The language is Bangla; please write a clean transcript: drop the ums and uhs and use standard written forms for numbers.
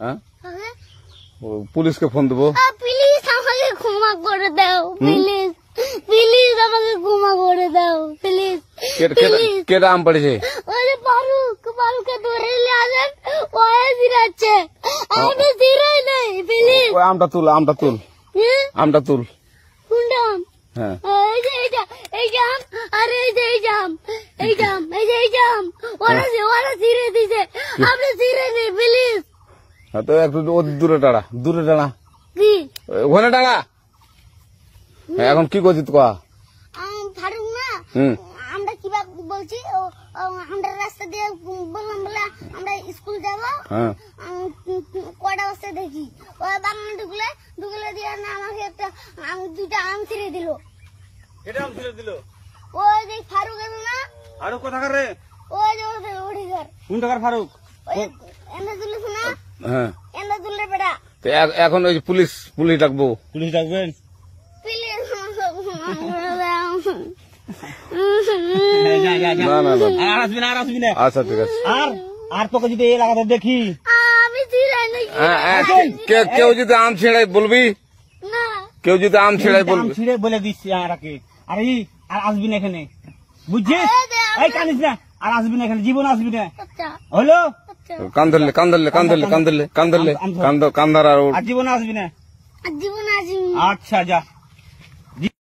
হ্যাঁ পুলিশকে ফোন দেবো। প্লিজ আমাকে ক্ষমা করে দাও, প্লিজ প্লিজ আমাকে ক্ষমা করে দাও প্লিজ। কেটা আম পড়েছে? ওরে ফারুককে ধরে নিয়ে আসেন, ওয়ে জিরাচ্ছে, আমি জিরাই নাই, প্লিজ। ওই আমটা তুল আমটা তুল কোনটা আম? হ্যাঁ এই যে এই জাম, আরে এই যে এই জাম ওরা জিরে দিছে, আপনি জিরে নেই প্লিজ। তো একটু দূরে টাড়া কি ওখানে টাড়া। এখন কি করছিস কয়া? ফারুক না, আমরা কিভাবে বলছি, আমরা রাস্তা দিয়ে বললাম বলে আমরা স্কুল যাবো, কটা বস্তা দেখি ওই বাগানে ঢুকলে দিয়ে না আমাকে একটা দুইটা আম ছিঁড়ে দিল। এটা আম ছিঁড়ে দিল? ওই যে ফারুক এলো না, ফারুক কোথাকার রে? ওই যে ওঠিকার। কোন টাকার ফারুক? এনে তুলিস না? হ্যাঁ এনে তুললে বেটা। তো এখন ওই পুলিশ ডাকবো? পুলিশ ডাকবেন? আচ্ছা ঠিক আছে। আর তোকে যদি এই লাগাতে দেখি, আমি জিরাই নাকি? কেউ যদি আম ছিঁড়াই বলবি, না কেউ যদি আম ছিঁড়াই বলবি। ছিঁড়ে বলে দিচ্ছি আর আসবি না এখানে, বুঝছিস? এই কানিস না, আর আসবি না এখানে, জীবন আসবি না, হলো? কান ধরলে কান্দার আর জীবন আসবি না। জীবন আসবি। আচ্ছা যা।